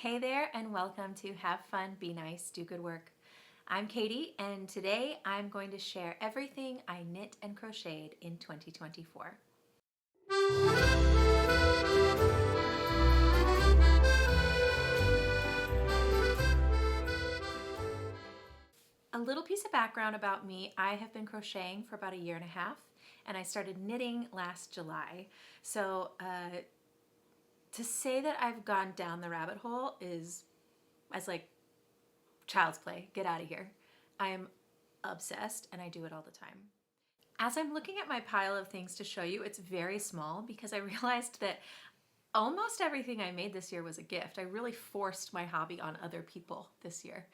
Hey there and welcome to Have Fun, Be Nice, Do Good Work. I'm Katie and today I'm going to share everything I knit and crocheted in 2024. A little piece of background about me, I have been crocheting for about a year and a half and I started knitting last July. So to say that I've gone down the rabbit hole is as like child's play. Get out of here. I am obsessed and I do it all the time. As I'm looking at my pile of things to show you, it's very small because I realized that almost everything I made this year was a gift. I really forced my hobby on other people this year.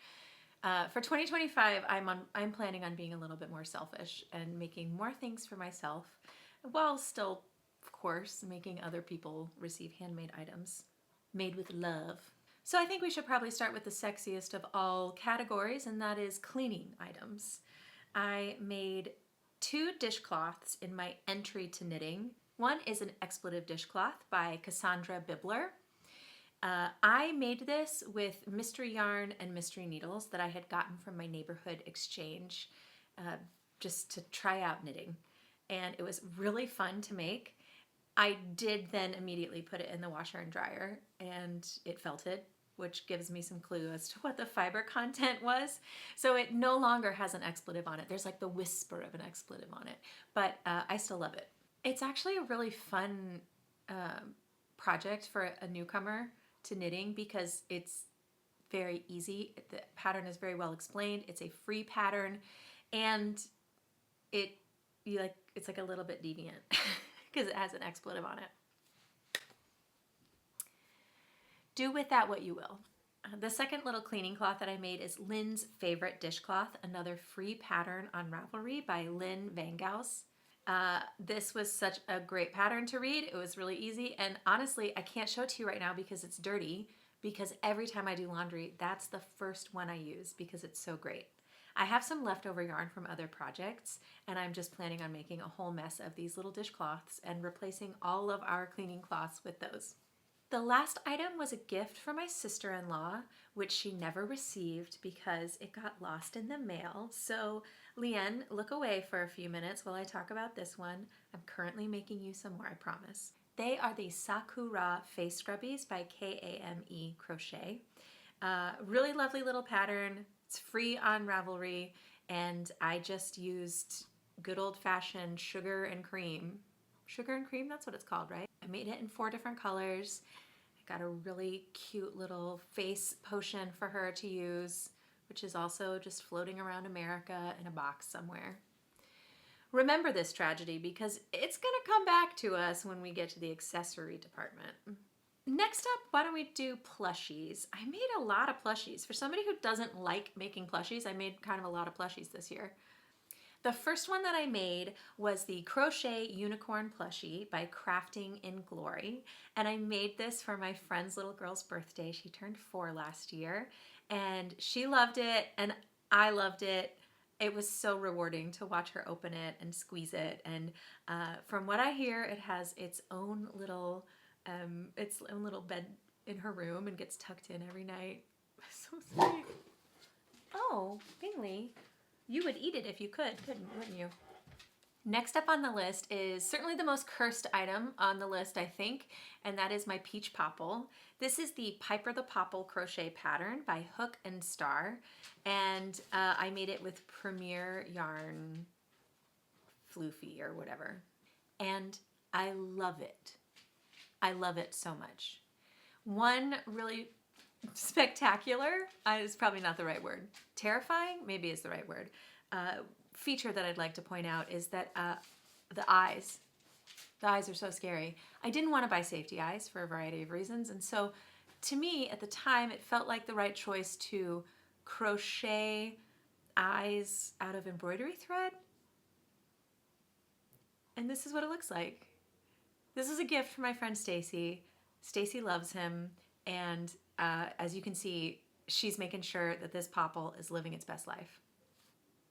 For 2025, I'm planning on being a little bit more selfish and making more things for myself while still, of course, making other people receive handmade items made with love. So I think we should probably start with the sexiest of all categories, and that is cleaning items. I made 2 dishcloths in my entry to knitting. One is an expletive dishcloth by Cassandra Bibler. I made this with mystery yarn and mystery needles that I had gotten from my neighborhood exchange just to try out knitting. And it was really fun to make. I did then immediately put it in the washer and dryer and it felted, which gives me some clue as to what the fiber content was. So it no longer has an expletive on it. There's like the whisper of an expletive on it, but I still love it. It's actually a really fun project for a newcomer to knitting because it's very easy. The pattern is very well explained. It's a free pattern and it's like a little bit deviant because it has an expletive on it. Do with that what you will. The second little cleaning cloth that I made is Lynn's favorite dishcloth, another free pattern on Ravelry by Lynn Venghaus. This was such a great pattern to read. It was really easy, and honestly, I can't show it to you right now because it's dirty, because every time I do laundry, that's the first one I use because it's so great. I have some leftover yarn from other projects, and I'm just planning on making a whole mess of these little dishcloths and replacing all of our cleaning cloths with those. The last item was a gift from my sister-in-law, which she never received because it got lost in the mail. So, Lynn, look away for a few minutes while I talk about this one. I'm currently making you some more, I promise. They are the Sakura face scrubbies by K.A.M.E. Crochet. Really lovely little pattern. It's free on Ravelry, and I just used good old-fashioned sugar and cream. Sugar and cream, that's what it's called, right? I made it in 4 different colors. I got a really cute little face potion for her to use, which is also just floating around America in a box somewhere. Remember this tragedy because it's gonna come back to us when we get to the accessory department. Next up, why don't we do plushies? I made a lot of plushies. For somebody who doesn't like making plushies, I made kind of a lot of plushies this year. The first one that I made was the Crochet Unicorn Plushie by Crafting in Glory. And I made this for my friend's little girl's birthday. She turned 4 last year and she loved it and I loved it. It was so rewarding to watch her open it and squeeze it. And from what I hear, it has its own little bed in her room and gets tucked in every night. So sweet. Oh, Bingley. You would eat it if you could, wouldn't you? Next up on the list is certainly the most cursed item on the list, I think, and that is my peach popple. This is the Piper the Popple crochet pattern by Hook and Starr, and I made it with Premier Yarn Floofy or whatever, and I love it. I love it so much. One really spectacular is probably not the right word. Terrifying maybe is the right word. Feature that I'd like to point out is that the eyes are so scary. I didn't want to buy safety eyes for a variety of reasons, and so to me at the time it felt like the right choice to crochet eyes out of embroidery thread, and this is what it looks like. This is a gift from my friend Stacy. Stacy loves him, and as you can see, she's making sure that this popple is living its best life.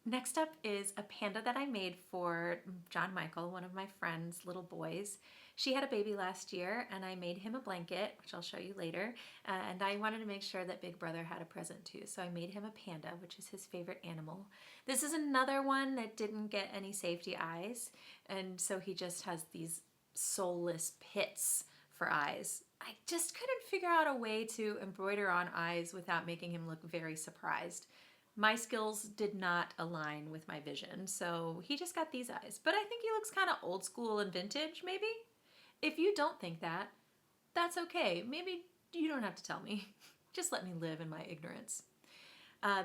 Next up is a panda that I made for John Michael, one of my friend's little boys. She had a baby last year and I made him a blanket, which I'll show you later. And I wanted to make sure that Big Brother had a present too. So I made him a panda, which is his favorite animal. This is another one that didn't get any safety eyes. And so he just has these soulless pits for eyes. I just couldn't figure out a way to embroider on eyes without making him look very surprised. My skills did not align with my vision, so he just got these eyes. But I think he looks kind of old school and vintage, maybe? If you don't think that, that's okay. Maybe you don't have to tell me. Just let me live in my ignorance.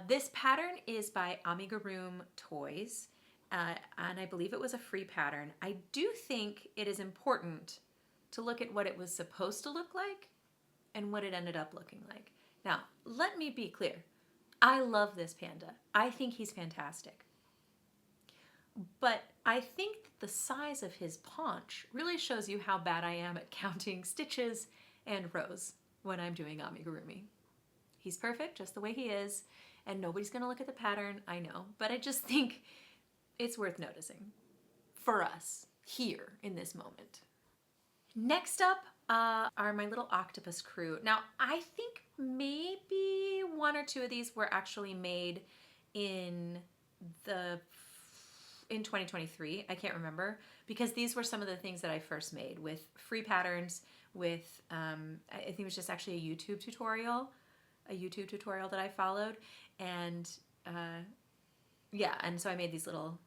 This pattern is by Amigurum Toys, and I believe it was a free pattern. I do think it is important to look at what it was supposed to look like and what it ended up looking like. Now, let me be clear. I love this panda. I think he's fantastic. But I think the size of his paunch really shows you how bad I am at counting stitches and rows when I'm doing amigurumi. He's perfect just the way he is, and nobody's gonna look at the pattern, I know, but I just think it's worth noticing for us here in this moment. Next up are my little octopus crew. Now, I think maybe one or two of these were actually made in 2023. I can't remember, because these were some of the things that I first made with free patterns, with I think it was just actually a YouTube tutorial that I followed, and yeah, and so I made these little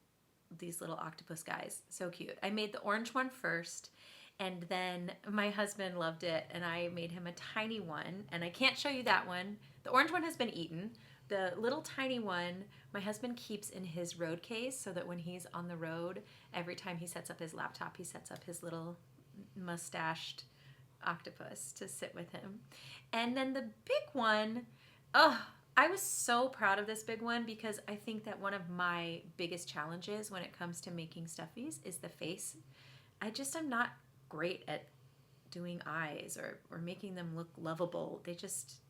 octopus guys. So cute. I made the orange one first, and then my husband loved it, and I made him a tiny one, and I can't show you that one. The orange one has been eaten. The little tiny one, my husband keeps in his road case so that when he's on the road, every time he sets up his laptop, he sets up his little mustached octopus to sit with him. And then the big one, oh, I was so proud of this big one, because I think that one of my biggest challenges when it comes to making stuffies is the face. I just am not great at doing eyes or making them look lovable. They just,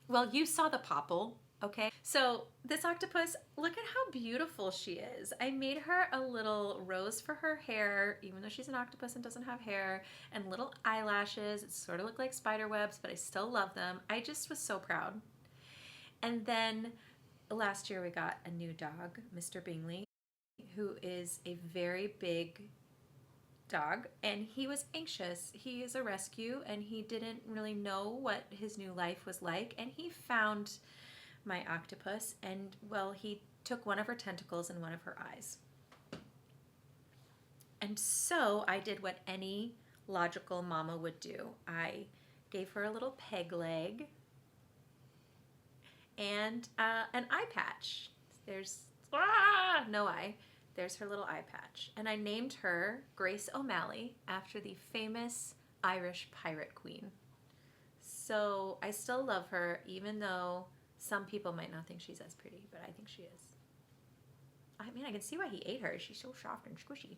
well, you saw the Popple, okay? So this octopus, look at how beautiful she is. I made her a little rose for her hair, even though she's an octopus and doesn't have hair, and little eyelashes. It sort of look like spider webs, but I still love them. I just was so proud. And then last year we got a new dog, Mr. Bingley, who is a very big dog, and he was anxious. He is a rescue, and he didn't really know what his new life was like, and he found my octopus, and well, he took one of her tentacles and one of her eyes. And so I did what any logical mama would do. I gave her a little peg leg and an eye patch. There's no eye. There's her little eye patch. And I named her Grace O'Malley after the famous Irish pirate queen. So I still love her, even though some people might not think she's as pretty, but I think she is. I mean, I can see why he ate her. She's so soft and squishy.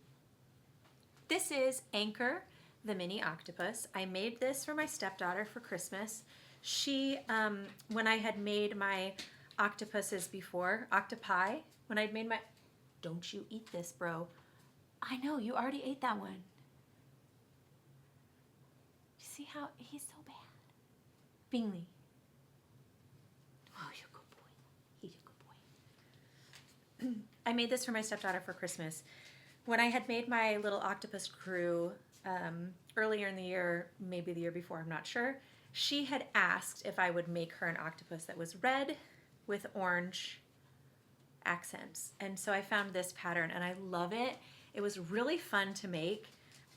This is Anchor, the mini octopus. I made this for my stepdaughter for Christmas. She, when I had made my octopuses before, octopi, when I'd made my... Don't you eat this, bro. I know, you already ate that one. See how he's so bad. Bingley. Oh, you're a good boy. He's a good boy. I made this for my stepdaughter for Christmas. When I had made my little octopus crew earlier in the year, maybe the year before, I'm not sure, she had asked if I would make her an octopus that was red with orange accents. And so I found this pattern and I love it. It was really fun to make.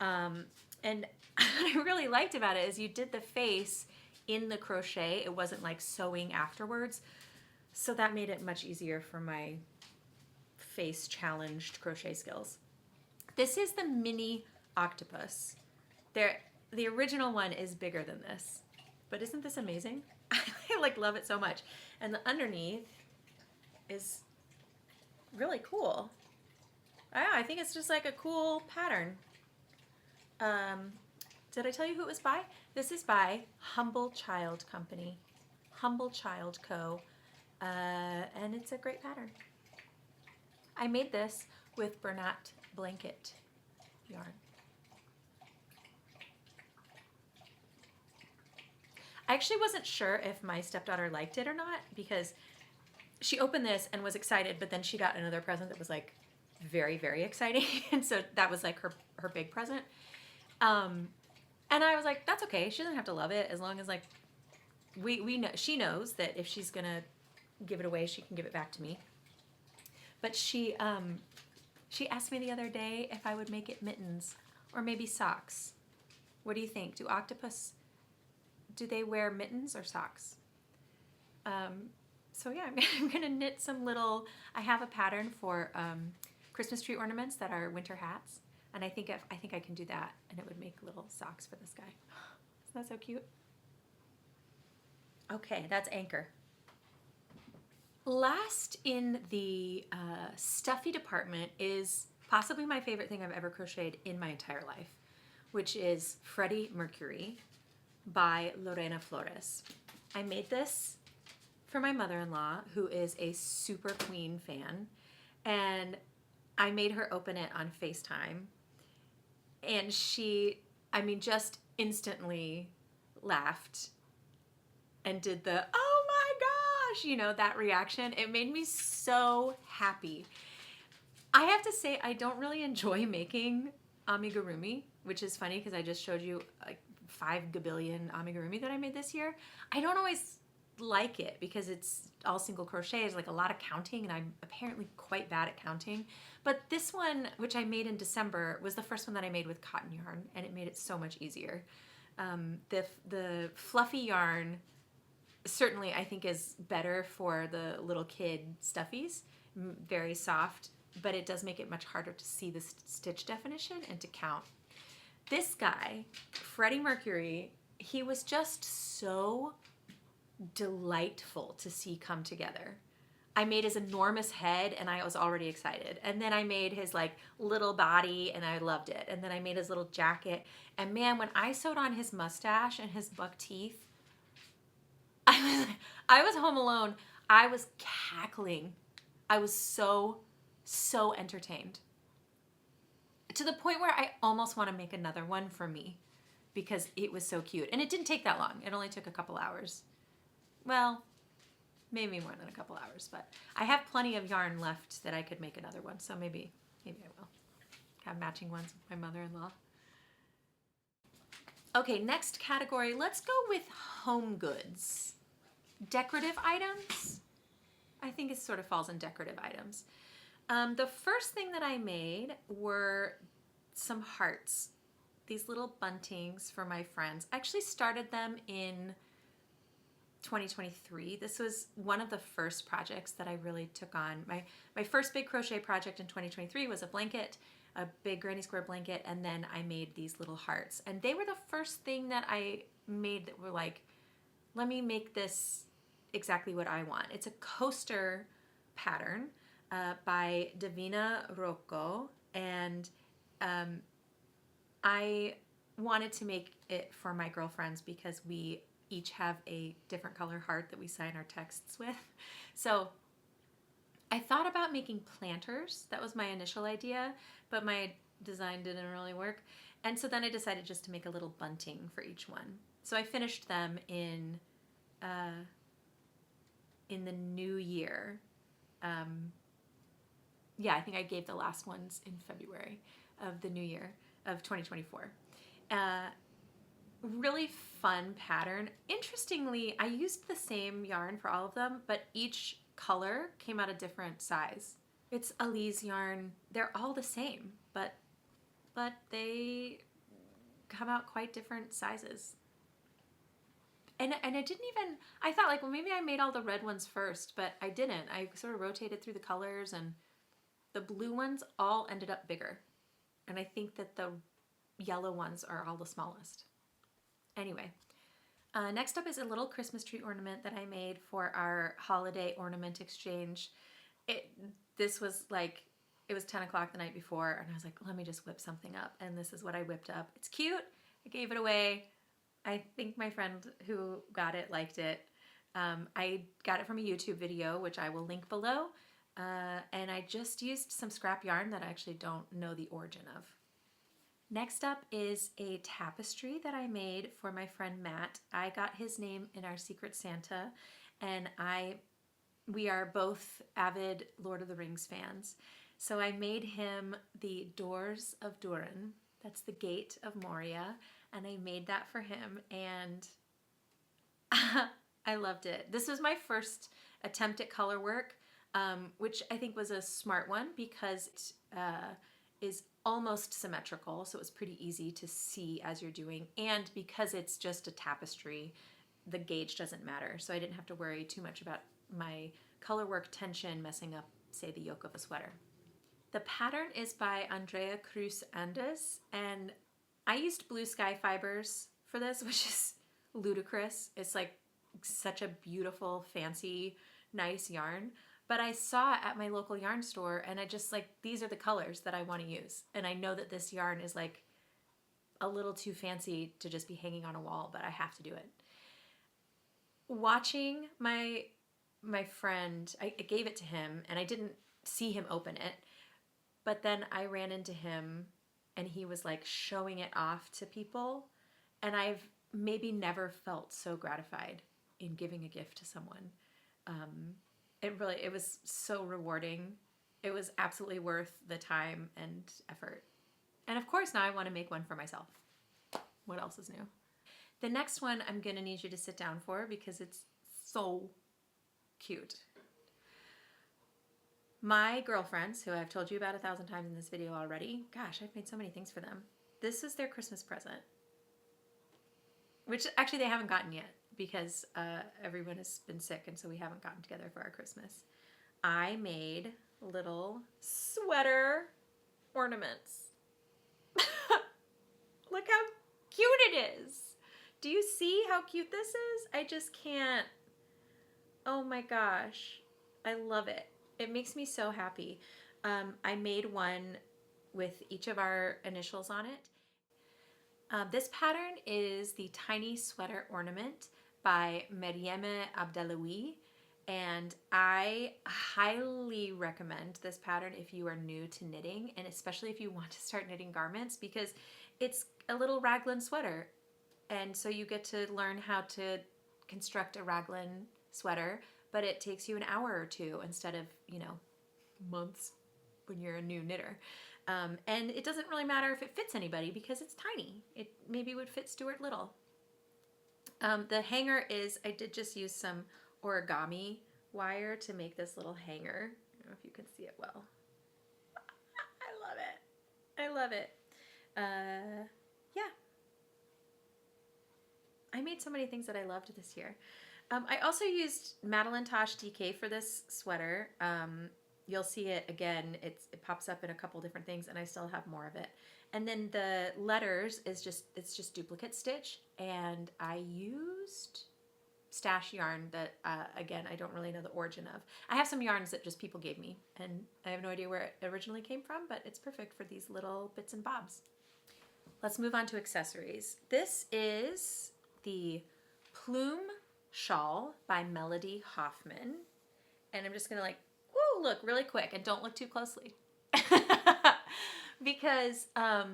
And what I really liked about it is you did the face in the crochet. It wasn't like sewing afterwards. So that made it much easier for my face challenged crochet skills. This is the mini octopus. The original one is bigger than this, but isn't this amazing? I like love it so much. And the underneath is really cool. I think it's just like a cool pattern. Did I tell you who it was by? This is by Humble Child Company. Humble Child Co. And it's a great pattern. I made this with Bernat blanket yarn. I actually wasn't sure if my stepdaughter liked it or not because she opened this and was excited, but then she got another present that was like very, very exciting. And so that was like her big present. And I was like, that's okay. She doesn't have to love it as long as like we know, she knows that if she's gonna give it away, she can give it back to me. But she asked me the other day if I would make it mittens or maybe socks. What do you think? Do octopus, do they wear mittens or socks? So yeah, I'm gonna knit some little, I have a pattern for Christmas tree ornaments that are winter hats. And I think I can do that and it would make little socks for this guy. Isn't that so cute? Okay, that's Anchor. Last in the stuffy department is possibly my favorite thing I've ever crocheted in my entire life, which is Freddie Mercury by Lorena Flores. I made this for my mother-in-law, who is a super Queen fan, and I made her open it on FaceTime, and she, I mean, just instantly laughed and did the, oh my gosh, you know, that reaction. It made me so happy. I have to say, I don't really enjoy making amigurumi, which is funny because I just showed you like 5 gabillion amigurumi that I made this year. I don't always like it because it's all single crochet. It's like a lot of counting, and I'm apparently quite bad at counting. But this one, which I made in December, was the first one that I made with cotton yarn, and it made it so much easier. The fluffy yarn certainly I think is better for the little kid stuffies, very soft, but it does make it much harder to see the stitch definition and to count. This guy, Freddie Mercury, he was just so delightful to see come together. I made his enormous head and I was already excited. And then I made his like little body and I loved it. And then I made his little jacket. And man, when I sewed on his mustache and his buck teeth, I was home alone. I was cackling. I was so entertained. To the point where I almost want to make another one for me because it was so cute. And it didn't take that long. It only took a couple hours. Well, maybe more than a couple hours, but I have plenty of yarn left that I could make another one. So maybe I will have matching ones with my mother-in-law. Okay, next category. Let's go with home goods. Decorative items. I think it sort of falls in decorative items. The first thing that I made were some hearts. These little buntings for my friends. I actually started them in 2023. This was one of the first projects that I really took on. My first big crochet project in 2023 was a blanket, a big granny square blanket, and then I made these little hearts. And they were the first thing that I made that were like, let me make this exactly what I want. It's a coaster pattern by Davina Rocco, and I wanted to make it for my girlfriends because we each have a different color heart that we sign our texts with. So I thought about making planters. That was my initial idea, but my design didn't really work. And so then I decided just to make a little bunting for each one. So I finished them in the new year. Yeah, I think I gave the last ones in February of the new year of 2024. Really fun pattern. Interestingly, I used the same yarn for all of them, but each color came out a different size. It's Alize yarn. They're all the same, but they come out quite different sizes. And I didn't even, I thought like, well, maybe I made all the red ones first, but I didn't. I sort of rotated through the colors, and the blue ones all ended up bigger. And I think that the yellow ones are all the smallest. Anyway, next up is a little Christmas tree ornament that I made for our holiday ornament exchange. This was like, it was 10 o'clock the night before, and I was like, let me just whip something up. And this is what I whipped up. It's cute. I gave it away. I think my friend who got it liked it. I got it from a YouTube video, which I will link below. And I just used some scrap yarn that I actually don't know the origin of. Next up is a tapestry that I made for my friend Matt. I got his name in our Secret Santa, and we are both avid Lord of the Rings fans. So I made him the Doors of Durin. That's the Gate of Moria, and I made that for him, and I loved it. This was my first attempt at color work, which I think was a smart one because it is almost symmetrical, so it's pretty easy to see as you're doing, and because it's just a tapestry, the gauge doesn't matter, so I didn't have to worry too much about my color work tension messing up, say, the yoke of a sweater. The pattern is by Andrea Cruz Andes, and I used blue sky fibers for this, which is ludicrous. It's like such a beautiful, fancy, nice yarn. But I saw it at my local yarn store, and I just like, these are the colors that I want to use. And I know that this yarn is like a little too fancy to just be hanging on a wall, but I have to do it. Watching my friend, I gave it to him, and I didn't see him open it. But then I ran into him and he was like showing it off to people. And I've maybe never felt so gratified in giving a gift to someone. It was so rewarding. It was absolutely worth the time and effort. And of course, now I want to make one for myself. What else is new? The next one I'm going to need you to sit down for because it's so cute. My girlfriends, who I've told you about 1,000 times in this video already, gosh, I've made so many things for them. This is their Christmas present, which actually they haven't gotten yet because everyone has been sick, and so we haven't gotten together for our Christmas. I made little sweater ornaments. Look how cute it is. Do you see how cute this is? I just can't. Oh my gosh. I love it. It makes me so happy. I made one with each of our initials on it. This pattern is the Tiny Sweater Ornament by Marieme Abdeloui, and I highly recommend this pattern if you are new to knitting, and especially if you want to start knitting garments, because it's a little raglan sweater, and so you get to learn how to construct a raglan sweater, but it takes you an hour or two instead of, months when you're a new knitter. And it doesn't really matter if it fits anybody because it's tiny. It maybe would fit Stuart Little. The hanger is, I did just use some origami wire to make this little hanger. I don't know if you can see it well. I love it. I love it. Yeah. I made so many things that I loved this year. I also used Madeline Tosh DK for this sweater. You'll see it again. It pops up in a couple different things, and I still have more of it. And then the letters it's just duplicate stitch, and I used stash yarn that again I don't really know the origin of. I have some yarns that just people gave me, and I have no idea where it originally came from, but it's perfect for these little bits and bobs. Let's move on to accessories. This is the Plume Shawl by Melody Hoffman, and I'm just gonna look really quick and don't look too closely because I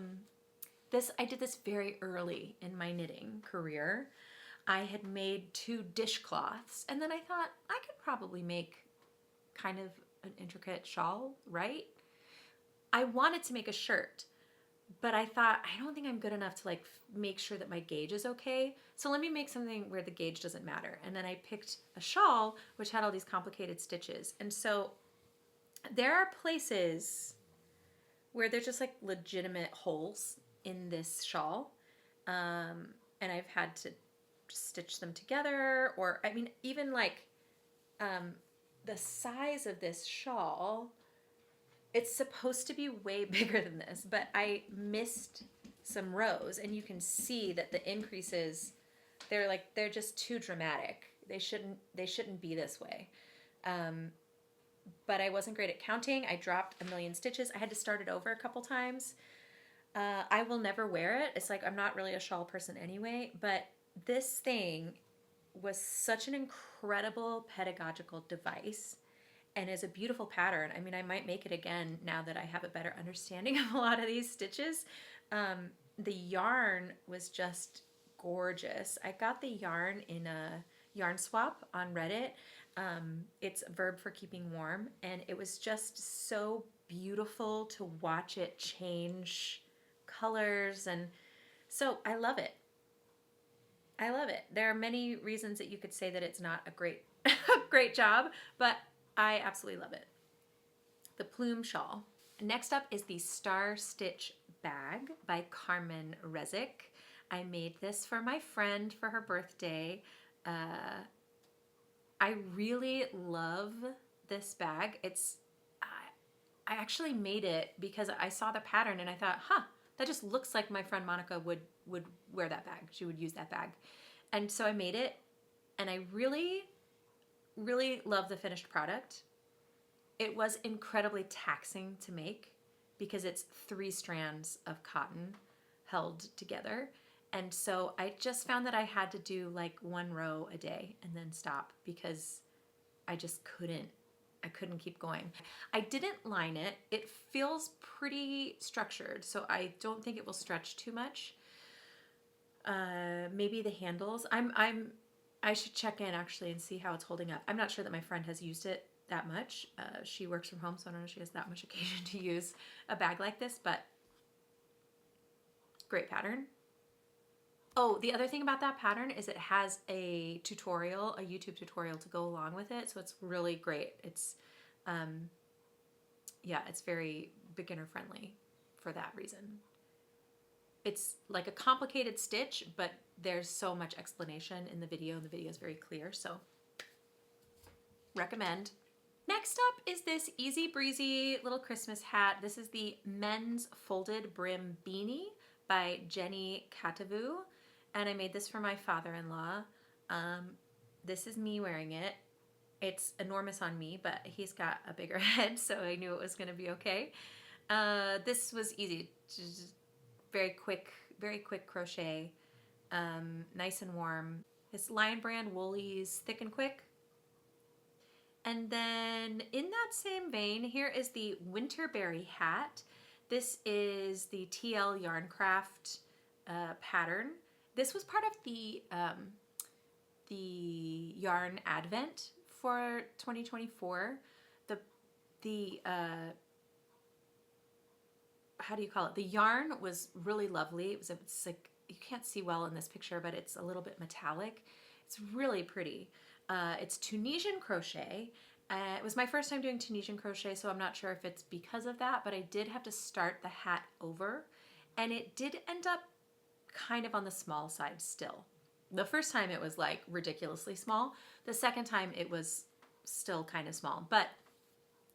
did this very early in my knitting career. I had made 2 dishcloths, and then I thought I could probably make kind of an intricate shawl, right? I wanted to make a shirt, but I thought, I don't think I'm good enough to make sure that my gauge is okay. So let me make something where the gauge doesn't matter. And then I picked a shawl, which had all these complicated stitches. And so there are places where there's just legitimate holes in this shawl. And I've had to stitch them together, or I mean, even the size of this shawl, it's supposed to be way bigger than this, but I missed some rows, and you can see that the increases, they're just too dramatic. They shouldn't be this way. But I wasn't great at counting. I dropped a million stitches. I had to start it over a couple times. I will never wear it. It's I'm not really a shawl person anyway, but this thing was such an incredible pedagogical device. and is a beautiful pattern. I mean, I might make it again now that I have a better understanding of a lot of these stitches. The yarn was just gorgeous. I got the yarn in a yarn swap on Reddit. It's a verb for keeping warm, and it was just so beautiful to watch it change colors, and so I love it. I love it. There are many reasons that you could say that it's not a great great job, but I absolutely love it. The plume shawl. Next up is the Star Stitch bag by Carmen Rezic. I made this for my friend for her birthday. I really love this bag. I actually made it because I saw the pattern and I thought, huh, that just looks like my friend Monica would wear that bag. She would use that bag. And so I made it, and I really, really love the finished product. It was incredibly taxing to make because it's 3 strands of cotton held together. And so I just found that I had to do like 1 row a day and then stop because I just couldn't. I couldn't keep going. I didn't line it. It feels pretty structured, so I don't think it will stretch too much. Maybe the handles. I should check in actually and see how it's holding up. I'm not sure that my friend has used it that much. She works from home, so I don't know if she has that much occasion to use a bag like this, but great pattern. Oh, the other thing about that pattern is it has a tutorial, a YouTube tutorial to go along with it. So it's really great. It's, yeah, it's very beginner friendly for that reason. It's like a complicated stitch, but there's so much explanation in the video, and the video is very clear. So recommend. Next up is this easy breezy little Christmas hat. This is the men's folded brim beanie by Jenny Katavu. And I made this for my father-in-law. This is me wearing it. It's enormous on me, but he's got a bigger head, so I knew it was going to be okay. This was easy. Just very quick crochet. Nice and warm. It's Lion Brand Woolies Thick and Quick. And then in that same vein, here is the Winterberry hat. This is the TL Yarncraft pattern. This was part of the yarn advent for 2024. The how do you call it? The yarn was really lovely. It's like, you can't see well in this picture, but it's a little bit metallic. It's really pretty. It's Tunisian crochet. It was my first time doing Tunisian crochet, so I'm not sure if it's because of that, but I did have to start the hat over, and it did end up kind of on the small side still. The first time it was like ridiculously small. The second time it was still kind of small. But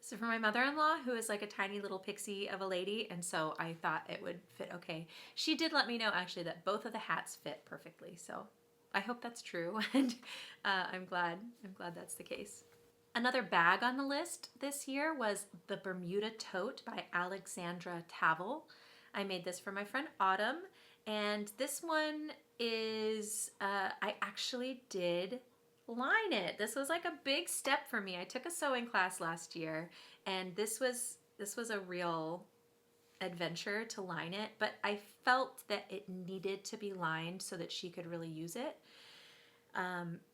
so for my mother-in-law, who is like a tiny little pixie of a lady, and so I thought it would fit okay. She did let me know actually that both of the hats fit perfectly. So I hope that's true, and I'm glad that's the case. Another bag on the list this year was the Bermuda Tote by Alexandra Tavel. I made this for my friend Autumn. And this one is, I actually did line it. This was like a big step for me. I took a sewing class last year, and this was a real adventure to line it, but I felt that it needed to be lined so that she could really use it.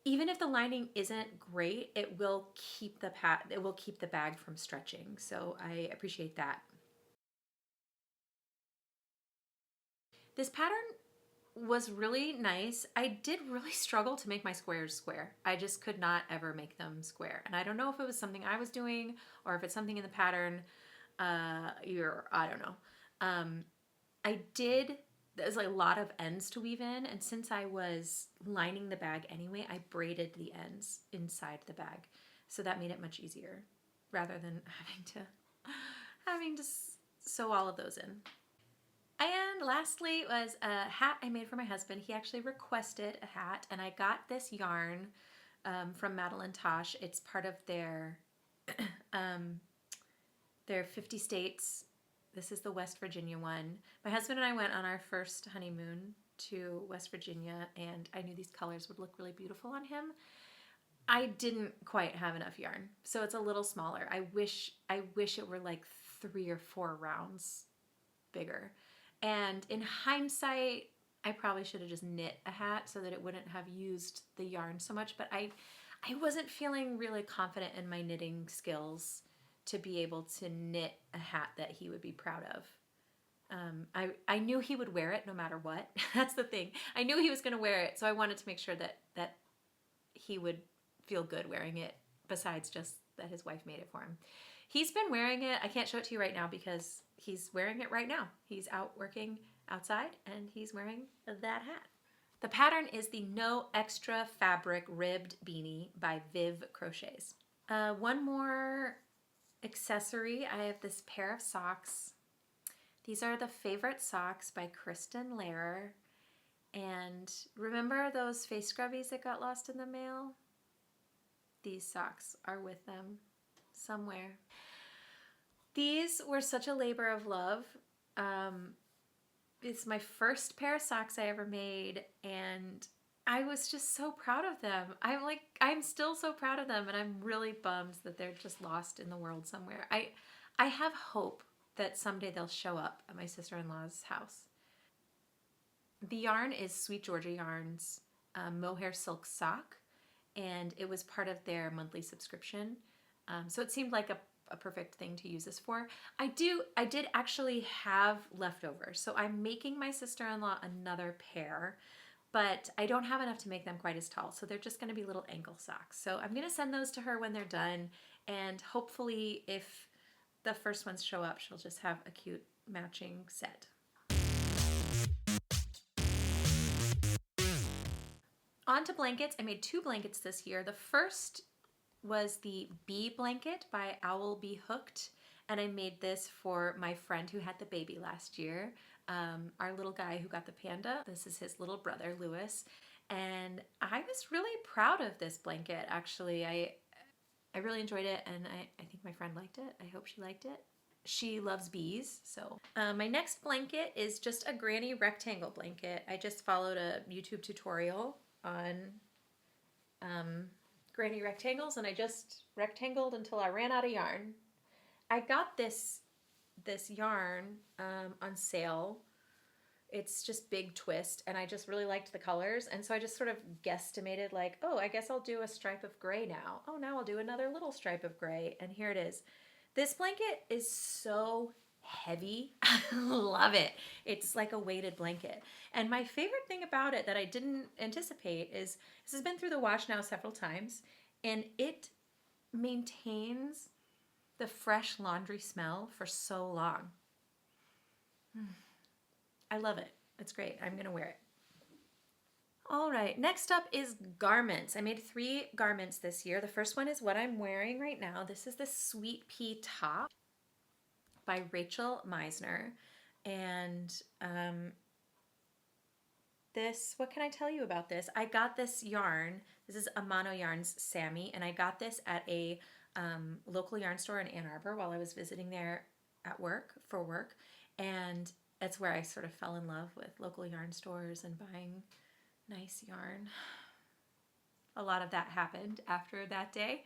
Even if the lining isn't great, it will keep the bag from stretching. So I appreciate that. This pattern was really nice. I did really struggle to make my squares square. I just could not ever make them square. And I don't know if it was something I was doing or if it's something in the pattern. I don't know. There's a lot of ends to weave in. And since I was lining the bag anyway, I braided the ends inside the bag. So that made it much easier rather than having to sew all of those in. And lastly was a hat I made for my husband. He actually requested a hat, and I got this yarn from Madeline Tosh. It's part of their 50 states. This is the West Virginia one. My husband and I went on our first honeymoon to West Virginia, and I knew these colors would look really beautiful on him. I didn't quite have enough yarn, so it's a little smaller. I wish it were like 3 or 4 rounds bigger. And in hindsight, I probably should have just knit a hat so that it wouldn't have used the yarn so much, but I wasn't feeling really confident in my knitting skills to be able to knit a hat that he would be proud of. I knew he would wear it no matter what. That's the thing. I knew he was going to wear it, so I wanted to make sure that he would feel good wearing it, besides just that his wife made it for him. He's been wearing it. I can't show it to you right now because he's wearing it right now. He's out working outside and he's wearing that hat. The pattern is the No Extra Fabric Ribbed Beanie by Viv Crochets. One more accessory. I have this pair of socks. These are the Favorite Socks by Kristen Lehrer. And remember those face scrubbies that got lost in the mail? These socks are with them somewhere. These were such a labor of love. It's my first pair of socks I ever made, and I was just so proud of them. I'm still so proud of them, and I'm really bummed that they're just lost in the world somewhere. I have hope that someday they'll show up at my sister-in-law's house. The yarn is Sweet Georgia Yarn's Mohair Silk Sock, and it was part of their monthly subscription. So it seemed like a perfect thing to use this for. I did actually have leftovers, so I'm making my sister-in-law another pair, but I don't have enough to make them quite as tall, so they're just gonna be little ankle socks. So I'm gonna send those to her when they're done, and hopefully if the first ones show up, she'll just have a cute matching set. On to blankets. I made 2 blankets this year. The first was the Bee blanket by Owl Be Hooked, and I made this for my friend who had the baby last year, our little guy who got the panda. This is his little brother, Lewis, and I was really proud of this blanket, actually. I really enjoyed it, and I think my friend liked it. I hope she liked it. She loves bees, so. My next blanket is just a granny rectangle blanket. I just followed a YouTube tutorial on granny rectangles, and I just rectangled until I ran out of yarn. I got this yarn on sale. It's just Big Twist, and I just really liked the colors, and so I just sort of guesstimated, like, oh, I guess I'll do a stripe of gray now. Oh, now I'll do another little stripe of gray, and here it is. This blanket is so heavy. I love it. It's like a weighted blanket. And my favorite thing about it that I didn't anticipate is this has been through the wash now several times, and it maintains the fresh laundry smell for so long. I love it. It's great. I'm going to wear it. All right, next up is garments. I made 3 garments this year. The first one is what I'm wearing right now. This is the Sweet Pea top by Rachel Meisner. And this, what can I tell you about this? I got this yarn. This is Amano Yarns Sammy, and I got this at a local yarn store in Ann Arbor while I was visiting there for work. And that's where I sort of fell in love with local yarn stores and buying nice yarn. A lot of that happened after that day.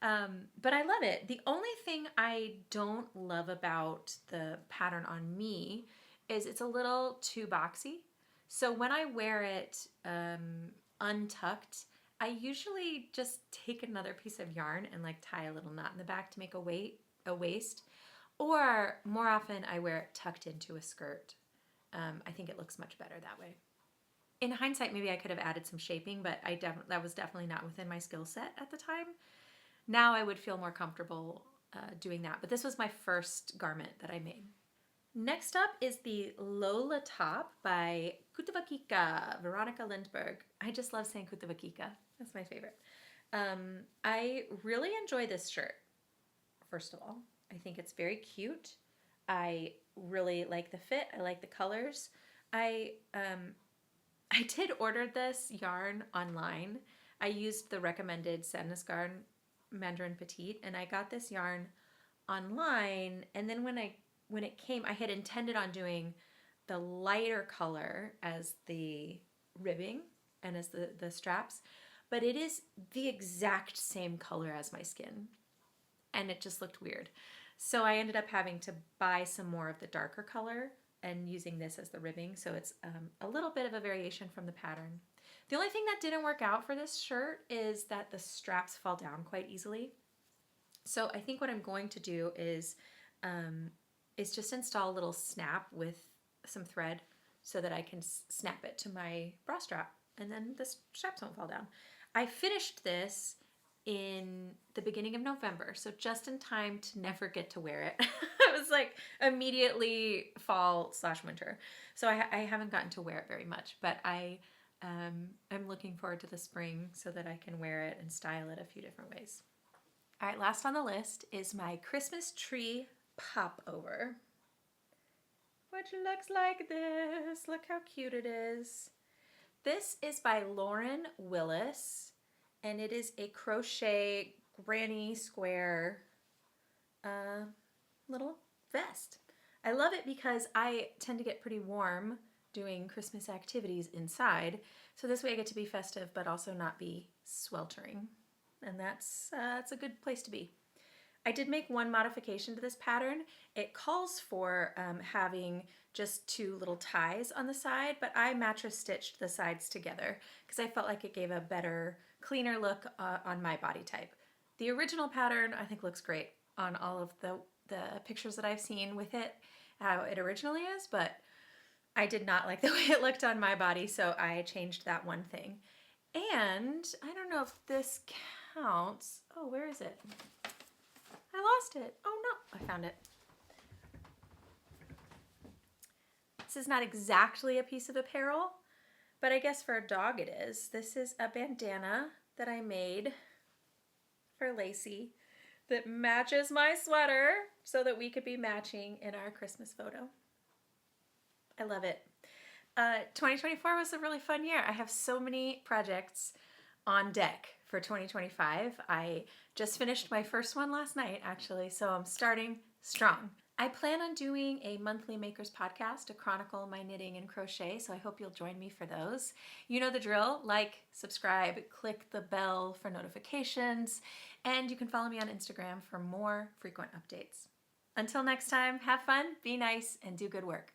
But I love it. The only thing I don't love about the pattern on me is it's a little too boxy. So when I wear it untucked, I usually just take another piece of yarn and like tie a little knot in the back to make a waist. Or more often I wear it tucked into a skirt. I think it looks much better that way. In hindsight, maybe I could have added some shaping, but that was definitely not within my skill set at the time. Now I would feel more comfortable doing that, but this was my first garment that I made. Next up is the Lola top by Kutavakika, Veronica Lindberg. I just love saying Kutavakika. That's my favorite. I really enjoy this shirt, first of all. I think it's very cute. I really like the fit. I like the colors. I did order this yarn online. I used the recommended Sadness Garn Mandarin Petite, and I got this yarn online. And then when it came, I had intended on doing the lighter color as the ribbing and as the straps. but it is the exact same color as my skin, and it just looked weird. So I ended up having to buy some more of the darker color and using this as the ribbing, so it's a little bit of a variation from the pattern. The only thing that didn't work out for this shirt is that the straps fall down quite easily. So I think what I'm going to do is just install a little snap with some thread so that I can snap it to my bra strap, and then the straps won't fall down. I finished this in the beginning of November, so just in time to never get to wear it. It was like immediately fall/winter. So I haven't gotten to wear it very much, but I'm looking forward to the spring so that I can wear it and style it a few different ways. All right, last on the list is my Christmas tree popover, which looks like this. Look how cute it is. This is by Lauren Willis, and it is a crochet granny square little vest. I love it because I tend to get pretty warm doing Christmas activities inside, so this way I get to be festive but also not be sweltering, and that's a good place to be. I did make one modification to this pattern. It calls for having just 2 little ties on the side, but I mattress stitched the sides together because I felt like it gave a better, cleaner look on my body type. The original pattern I think looks great on all of the pictures that I've seen with it, how it originally is, but I did not like the way it looked on my body, so I changed that one thing. And I don't know if this counts. Oh, where is it? I lost it. Oh no, I found it. This is not exactly a piece of apparel, but I guess for a dog it is. This is a bandana that I made for Lacey that matches my sweater so that we could be matching in our Christmas photo. I love it. 2024 was a really fun year. I have so many projects on deck for 2025. I just finished my first one last night, actually, so I'm starting strong. I plan on doing a monthly Makers podcast to chronicle my knitting and crochet, so I hope you'll join me for those. You know the drill. Like, subscribe, click the bell for notifications, and you can follow me on Instagram for more frequent updates. Until next time, have fun, be nice, and do good work.